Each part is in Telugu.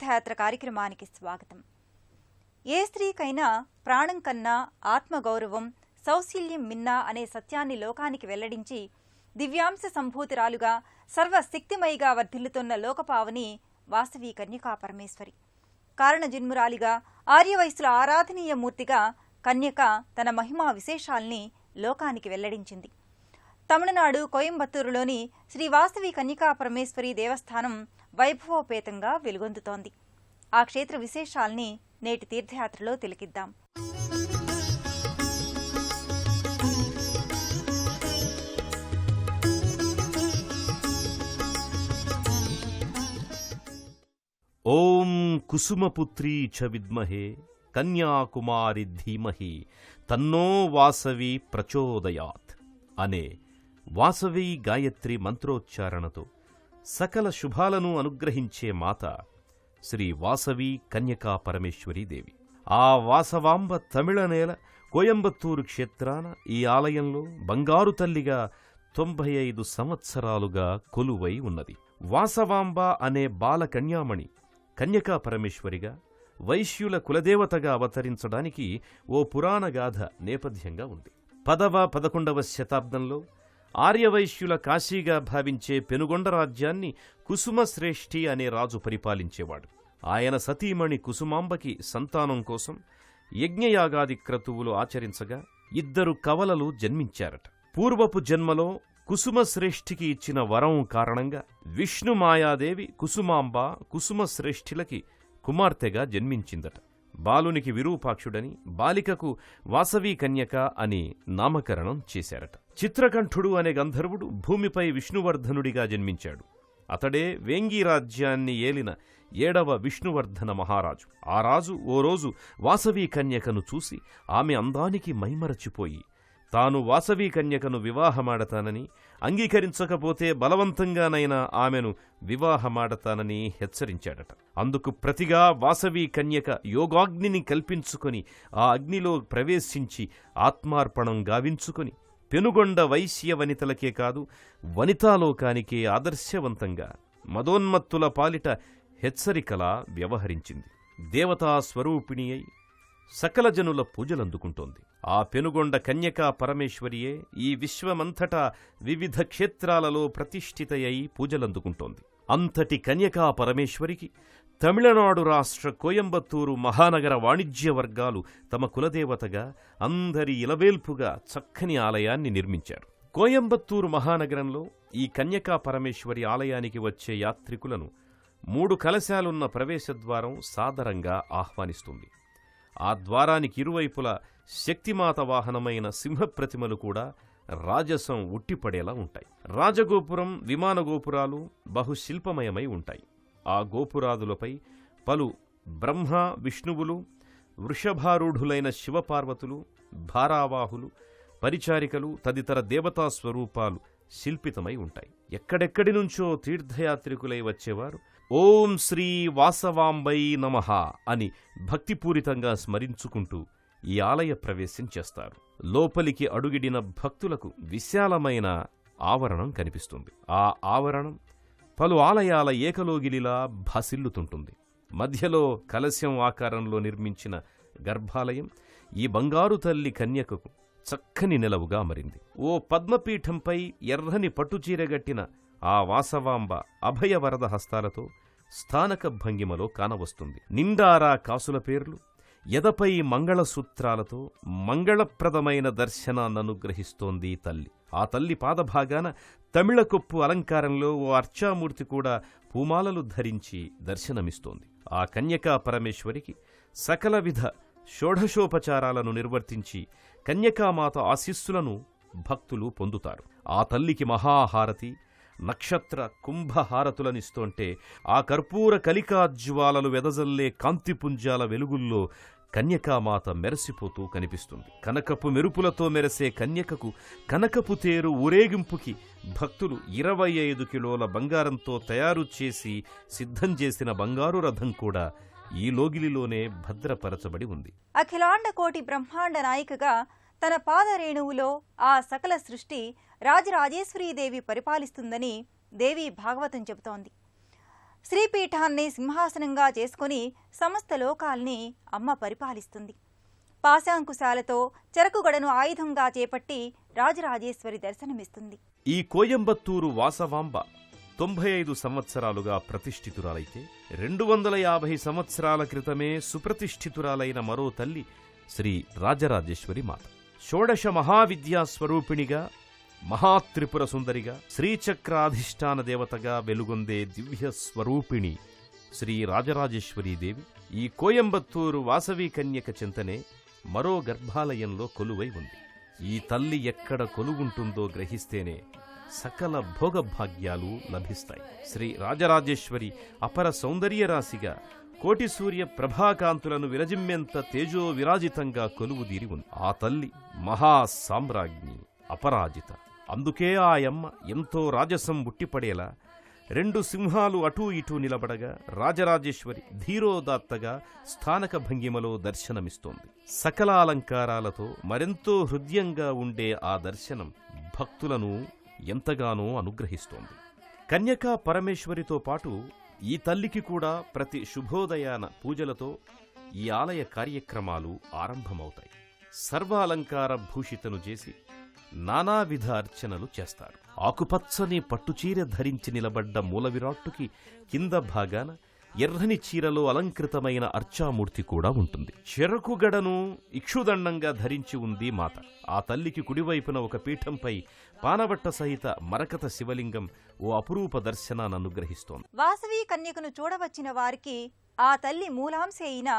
తీర్థయాత్ర కార్యక్రమానికి స్వాగతం. ఏ స్త్రీకైనా ప్రాణం కన్నా ఆత్మగౌరవం, సౌశీల్యం మిన్నా అనే సత్యాన్ని లోకానికి వెల్లడించి దివ్యాంశ సంభూతిరాలుగా సర్వశక్తిమయిగా వర్ధిల్లుతున్న లోకపావని వాసవి కన్యకా పరమేశ్వరి. కారణజన్మురాలిగా ఆర్యవయస్సుల ఆరాధనీయ మూర్తిగా కన్యక తన మహిమా విశేషాల్ని లోకానికి వెల్లడించింది. తమిళనాడు కోయంబత్తూరులోని శ్రీ వాసవి కన్యకా పరమేశ్వరి దేవస్థానం వైభవోపేతంగా వెలుగొందుతోంది. ఆ క్షేత్ర విశేషాల్ని నేటి తీర్థయాత్రలో తిలకిద్దాం. ఓం కుసుమపుత్రీ చ విద్మహే కన్యాకుమారి ధీమహి తన్నో వాసవి ప్రచోదయాత్ అనే వాసవి గాయత్రి మంత్రోచ్చారణతో సకల శుభాలను అనుగ్రహించే మాత శ్రీ వాసవి కన్యకా పరమేశ్వరీదేవి. ఆ వాసవాంబ తమిళనేల కోయంబత్తూరు క్షేత్రాన ఈ ఆలయంలో బంగారు తల్లిగా 95 సంవత్సరాలుగా కొలువై ఉన్నది. వాసవాంబ అనే బాలకన్యామణి కన్యకా పరమేశ్వరిగా వైశ్యుల కులదేవతగా అవతరించడానికి ఓ పురాణగాథ నేపథ్యంగా ఉంది. 10వ-11వ శతాబ్దంలో ఆర్యవైశ్యుల కాశీగా భావించే పెనుగొండ రాజ్యాన్ని కుసుమశ్రేష్ఠి అనే రాజు పరిపాలించేవాడు. ఆయన సతీమణి కుసుమాంబకి సంతానం కోసం యజ్ఞయాగాది క్రతువులు ఆచరించగా 2 కవలలు జన్మించారట. పూర్వపు జన్మలో కుసుమశ్రేష్ఠికి ఇచ్చిన వరం కారణంగా విష్ణుమాయాదేవి కుసుమాంబ కుసుమశ్రేష్ఠిలకి కుమార్తెగా జన్మించిందట. బాలునికి విరూపాక్షుడని, బాలికకు వాసవి కన్యక అని నామకరణం చేశారట. చిత్రకంఠుడు అనే గంధర్వుడు భూమిపై విష్ణువర్ధనుడిగా జన్మించాడు. అతడే వేంగి రాజ్యాన్ని ఏలిన 7వ విష్ణువర్ధన మహారాజు. ఆ రాజు ఓ రోజు వాసవి కన్యకను చూసి ఆమె అందానికి మైమరచిపోయి తాను వాసవి కన్యకను వివాహమాడతానని, అంగీకరించకపోతే బలవంతంగానైనా ఆమెను వివాహమాడతానని హెచ్చరించాడట. అందుకు ప్రతిగా వాసవి కన్యక యోగాగ్నిని కల్పించుకొని ఆ అగ్నిలో ప్రవేశించి ఆత్మార్పణం గావించుకొని పెనుగొండ వైశ్య వనితలకే కాదు వనితాలోకానికే ఆదర్శవంతంగా మదోన్మత్తుల పాలిట హెచ్చరికలా వ్యవహరించింది. దేవతా స్వరూపిణి అయి సకల జనుల పూజలందుకుంటోంది. ఆ పెనుగొండ కన్యకా పరమేశ్వరియే ఈ విశ్వమంతటా వివిధ క్షేత్రాలలో ప్రతిష్ఠితయై పూజలందుకుంటోంది. అంతటి కన్యకా పరమేశ్వరికి తమిళనాడు రాష్ట్ర కోయంబత్తూరు మహానగర వాణిజ్య వర్గాలు తమ కులదేవతగా అందరి ఇలవేల్పుగా చక్కని ఆలయాన్ని నిర్మించారు. కోయంబత్తూరు మహానగరంలో ఈ కన్యకా పరమేశ్వరి ఆలయానికి వచ్చే యాత్రికులను 3 కలశాలున్న ప్రవేశద్వారం సాదరంగా ఆహ్వానిస్తుంది. ఆ ద్వారానికి ఇరువైపులా శక్తిమాత వాహనమైన సింహప్రతిమలు కూడా రాజసం ఉట్టిపడేలా ఉంటాయి. రాజగోపురం, విమానగోపురాలు బహుశిల్పమయమై ఉంటాయి. ఆ గోపురాదులపై పలు బ్రహ్మ, విష్ణువులు, వృషభారూఢులైన శివపార్వతులు, భారావాహులు, పరిచారికలు తదితర దేవతా స్వరూపాలు శిల్పితమై ఉంటాయి. ఎక్కడెక్కడి నుంచో తీర్థయాత్రికులై వచ్చేవారు ఓం శ్రీ వాసవాంబై నమః అని భక్తిపూరితంగా స్మరించుకుంటూ ఈ ఆలయ ప్రవేశం చేస్తారు. లోపలికి అడుగిడిన భక్తులకు విశాలమైన ఆవరణం కనిపిస్తుంది. ఆ ఆవరణం పలు ఆలయాల ఏకలోగిలిలా భాసిల్లుతుంటుంది. మధ్యలో కలశం ఆకారంలో నిర్మించిన గర్భాలయం ఈ బంగారు తల్లి కన్యకకు చక్కని నిలవుగా మరింది. ఓ పద్మపీఠంపై ఎర్రని పట్టుచీరగట్టిన ఆ వాసవాంబ అభయవరద హస్తాలతో స్థానక భంగిమలో కానవస్తుంది. నిండారా కాసుల పేర్లు, ఎదపై మంగళసూత్రాలతో మంగళప్రదమైన దర్శనాన్ననుగ్రహిస్తోంది తల్లి. ఆ తల్లి పాదభాగాన తమిళకొప్పు అలంకారంలో ఓ అర్చామూర్తి కూడా పూమాలలు ధరించి దర్శనమిస్తోంది. ఆ కన్యకా పరమేశ్వరికి సకలవిధ షోడశోపచారాలను నిర్వర్తించి కన్యకామాత ఆశీస్సులను భక్తులు పొందుతారు. ఆ తల్లికి మహాహారతి, నక్షత్ర కుంభహారతులనిస్తోంటే ఆ కర్పూర కలికాజ్వాలలు వెదజల్లే కాంతిపుంజాల వెలుగుల్లో కన్యకామాత మెరసిపోతూ కనిపిస్తుంది. కనకపు మెరుపులతో మెరసే కన్యకకు కనకపు తేరు ఊరేగింపుకి భక్తులు 25 కిలోల బంగారంతో తయారు చేసి సిద్ధం చేసిన బంగారు రథం కూడా ఈ లోగిలిలోనే భద్రపరచబడి ఉంది. అఖిలాండ కోటి బ్రహ్మాండ నాయికగా తన పాదరేణువులో ఆ సకల సృష్టి రాజరాజేశ్వరీదేవి పరిపాలిస్తుందని దేవి భాగవతం చెబుతోంది. శ్రీపీఠాన్ని సింహాసనంగా చేసుకుని సమస్త లోకాల్ని అమ్మ పరిపాలిస్తుంది. పాశాంకుశాలతో చెరకుగడను ఆయుధంగా చేపట్టి రాజరాజేశ్వరి దర్శనమిస్తుంది. ఈ కోయంబత్తూరు వాసవాంబ 95 సంవత్సరాలుగా ప్రతిష్ఠితురాలైతే 250 సంవత్సరాల క్రితమే సుప్రతిష్ఠితురాలైన మరో తల్లి శ్రీ రాజరాజేశ్వరి మాత. షోడశ మహావిద్యా స్వరూపిణిగా, మహాత్రిపుర సుందరిగా, శ్రీచక్రాధిష్టాన దేవతగా వెలుగొందే దివ్య స్వరూపిణి శ్రీ రాజరాజేశ్వరీదేవి ఈ కోయంబత్తూరు వాసవి కన్యక చింతనే మరో గర్భాలయంలో కొలువై ఉంది. ఈ తల్లి ఎక్కడ కొలువుంటుందో గ్రహిస్తేనే సకల భోగభాగ్యాలు లభిస్తాయి. శ్రీ రాజరాజేశ్వరి అపర సౌందర్యరాశిగా కోటి సూర్య ప్రభాకాంతులను విరజిమ్మెంత తేజో విరాజితంగా కొలువుదీరి ఉంది. ఆ తల్లి మహాసామ్రాజ్ఞి, అపరాజిత. అందుకే ఆయమ్మ ఎంతో రాజసం ఉట్టిపడేలా 2 సింహాలు అటూ ఇటూ నిలబడగా రాజరాజేశ్వరి ధీరోదాత్తగా స్థానక భంగిమలో దర్శనమిస్తోంది. సకల అలంకారాలతో మరెంతో హృదయంగా ఉండే ఆ దర్శనం భక్తులను ఎంతగానో అనుగ్రహిస్తోంది. కన్యకా పరమేశ్వరితో పాటు ఈ తల్లికి కూడా ప్రతి శుభోదయాన పూజలతో ఈ ఆలయ కార్యక్రమాలు ఆరంభమవుతాయి. సర్వాలంకార భూషితను చేసి నానావిధ అర్చనలు చేస్తారు. ఆకుపచ్చని పట్టుచీర ధరించి నిలబడ్డ మూలవిరాట్టుకి కింద భాగాన ఎర్రని చీరలో అలంకృతమైన అర్చామూర్తి కూడా ఉంటుంది. చెరకుగడను ఇక్షుదండంగా ధరించి ఉంది మాత. ఆ తల్లికి కుడివైపున ఒక పీఠంపై పానవట్ట సహిత మరకత శివలింగం ఓ అపురూప దర్శనాన్ని అనుగ్రహిస్తోంది. వాసవి కన్యకను చూడవచ్చిన వారికి ఆ తల్లి మూలాంశే అయిన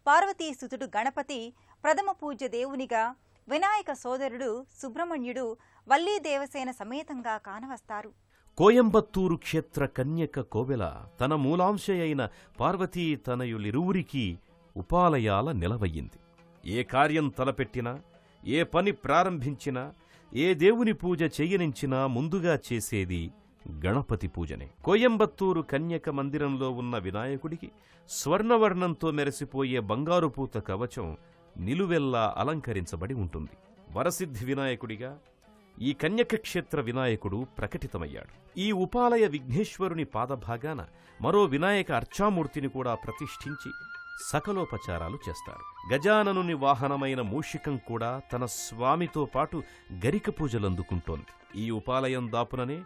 పార్వతీసుతుడు గణపతి ప్రథమ పూజ్య దేవునిగా, వినాయక సోదరుడు సుబ్రహ్మణ్యుడు వల్లీ దేవసేన సమేతంగా కానవస్తారు. కోయంబత్తూరు క్షేత్ర కన్యక కోవెల తన మూలాంశ అయిన పార్వతీ తనయులిరువురికి ఉపాలయాల నిలవయ్యింది. ఏ కార్యం తలపెట్టినా, ఏ పని ప్రారంభించినా, ఏ దేవుని పూజ చెయ్యనించినా ముందుగా చేసేది గణపతి పూజనే. కోయంబత్తూరు కన్యక మందిరంలో ఉన్న వినాయకుడికి స్వర్ణవర్ణంతో మెరిసిపోయే బంగారు పూత కవచం నిలువెల్లా అలంకరించబడి ఉంటుంది. వరసిద్ధి వినాయకుడిగా ఈ కన్యక క్షేత్ర వినాయకుడు ప్రకటితమయ్యాడు. ఈ ఉపాలయ విఘ్నేశ్వరుని పాదభాగాన మరో వినాయక అర్చామూర్తిని కూడా ప్రతిష్ఠించి సకలోపచారాలు చేస్తారు. గజాననుని వాహనమైన మూషికం కూడా తన స్వామితో పాటు గరిక పూజలందుకుంటోంది. ఈ ఉపాలయం దాపుననే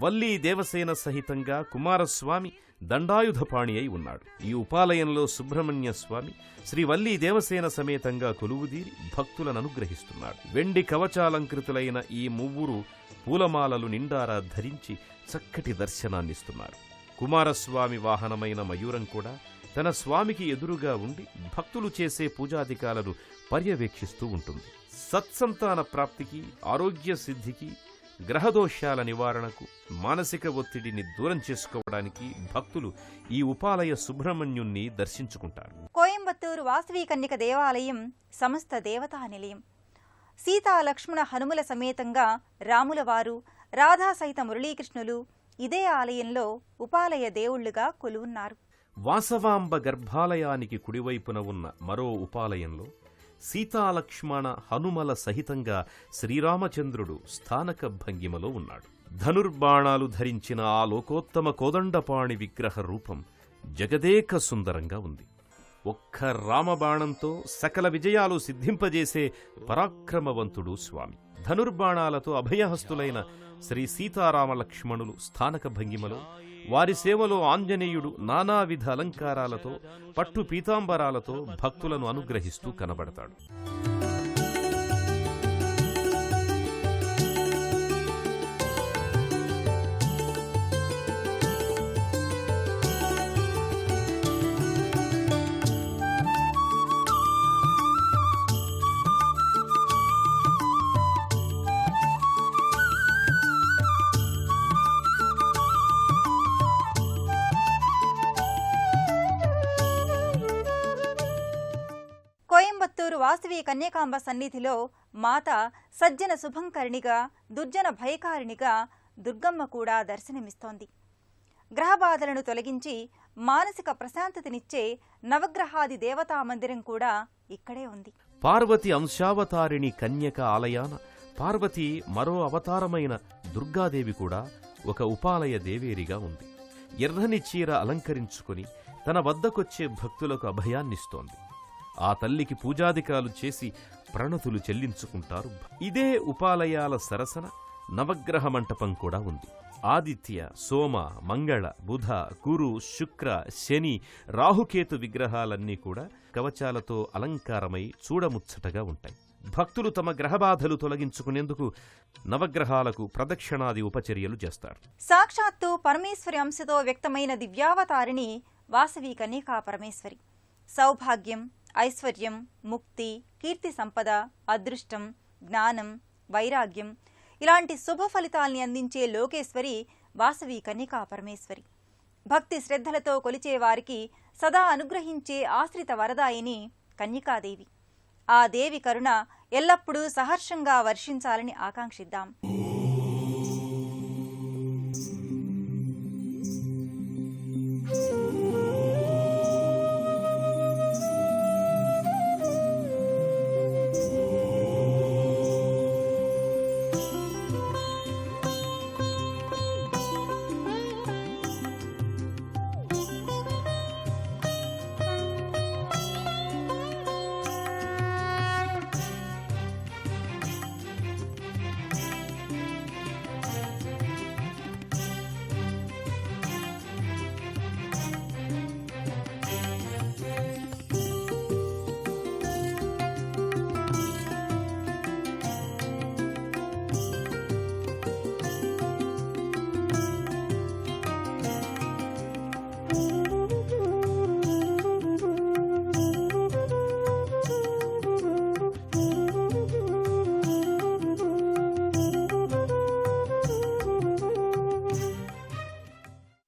వల్లీ దేవసేన సహితంగా కుమారస్వామి దండాయుధపాణి అయి ఉన్నాడు. ఈ ఉపాలయంలో సుబ్రహ్మణ్య స్వామి శ్రీ వల్లీ దేవసేన సమేతంగా కొలువుదీరి భక్తులను అనుగ్రహిస్తున్నాడు. వెండి కవచాలంకృతులైన ఈ మువ్వురు పూలమాలలు నిండారా ధరించి చక్కటి దర్శనాన్నిస్తున్నారు. కుమారస్వామి వాహనమైన మయూరం కూడా తన స్వామికి ఎదురుగా ఉండి భక్తులు చేసే పూజాధికాలను పర్యవేక్షిస్తూ ఉంటుంది. సత్సంతాన ప్రాప్తికి, ఆరోగ్య సిద్ధికి, గ్రహదోషాల నివారణకు, మానసిక ఒత్తిడిని దూరం చేసుకోవడానికి భక్తులు ఈ ఉపాలయ సుబ్రహ్మణ్యుణ్ణి దర్శించుకుంటారు. కోయంబత్తూరు వాసవి కన్యక దేవాలయం సమస్త దేవతా నిలయం. సీతా లక్ష్మణ హనుమల సమేతంగా రాములవారు, రాధా సహిత మురళీకృష్ణులు ఇదే ఆలయంలో ఉపాలయ దేవుళ్లుగా కొలువున్నారు. వాసవాంబ గర్భాలయానికి కుడివైపున ఉన్న మరో ఉపాలయంలో సీతాలక్ష్మణ హనుమల సహితంగా శ్రీరామచంద్రుడు స్థానక భంగిమలో ఉన్నాడు. ధనుర్బాణాలు ధరించిన ఆ లోకోత్తమ కోదండపాణి విగ్రహ రూపం జగదేక సుందరంగా ఉంది. ఒక్క రామబాణంతో సకల విజయాలు సిద్ధింపజేసే పరాక్రమవంతుడు స్వామి. ధనుర్బాణాలతో అభయహస్తులైన శ్రీ సీతారామలక్ష్మణులు స్థానక భంగిమలో, వారి సేవలో ఆంజనేయుడు నానావిధ అలంకారాలతో, పట్టు పీతాంబరాలతో భక్తులను అనుగ్రహిస్తూ కనబడతాడు. కోయంబత్తూరు వాసవి కన్యకాంబ సన్నిధిలో మాత సజ్జన శుభంకరిణిగా, దుర్జన భయకారిణిగా దుర్గమ్మ కూడా దర్శనమిస్తోంది. గ్రహబాధలను తొలగించి మానసిక ప్రశాంతతనిచ్చే నవగ్రహాది దేవతా మందిరం కూడా ఇక్కడే ఉంది. పార్వతి అంశావతారిణి కన్యక ఆలయాన పార్వతి మరో అవతారమైన దుర్గాదేవి కూడా ఒక ఉపాలయ దేవేరిగా ఉంది. ఎర్రని చీర అలంకరించుకుని తన వద్దకొచ్చే భక్తులకు అభయాన్నిస్తోంది. ఆ తల్లికి పూజాదికాలు చేసి ప్రణతులు చెల్లించుకుంటారు. ఇదే ఉపాలయాల సరసన నవగ్రహ మంటపం కూడా ఉంది. ఆదిత్య, సోమ, మంగళ, బుధ, గురు, శుక్ర, శని, రాహుకేతు విగ్రహాలన్నీ కూడా కవచాలతో అలంకారమై చూడముచ్చటగా ఉంటాయి. భక్తులు తమ గ్రహబాధలు తొలగించుకునేందుకు నవగ్రహాలకు ప్రదక్షిణాది ఉపచర్యలు చేస్తారు. సాక్షాత్తు పరమేశ్వరి అంశతో వ్యక్తమైన దివ్యావతారిణి వాసవి కన్యకా పరమేశ్వరి. సౌభాగ్యం, ఐశ్వర్యం, ముక్తి, కీర్తి సంపద, అదృష్టం, జ్ఞానం, వైరాగ్యం ఇలాంటి శుభ ఫలితాల్ని అందించే లోకేశ్వరి వాసవి కన్యకా పరమేశ్వరి. భక్తి శ్రద్ధలతో కొలిచే వారికి సదా అనుగ్రహించే ఆశ్రిత వరదాయిని కన్యకాదేవి. ఆ దేవి కరుణ ఎల్లప్పుడూ సహర్షంగా వర్షించాలని ఆకాంక్షిద్దాం.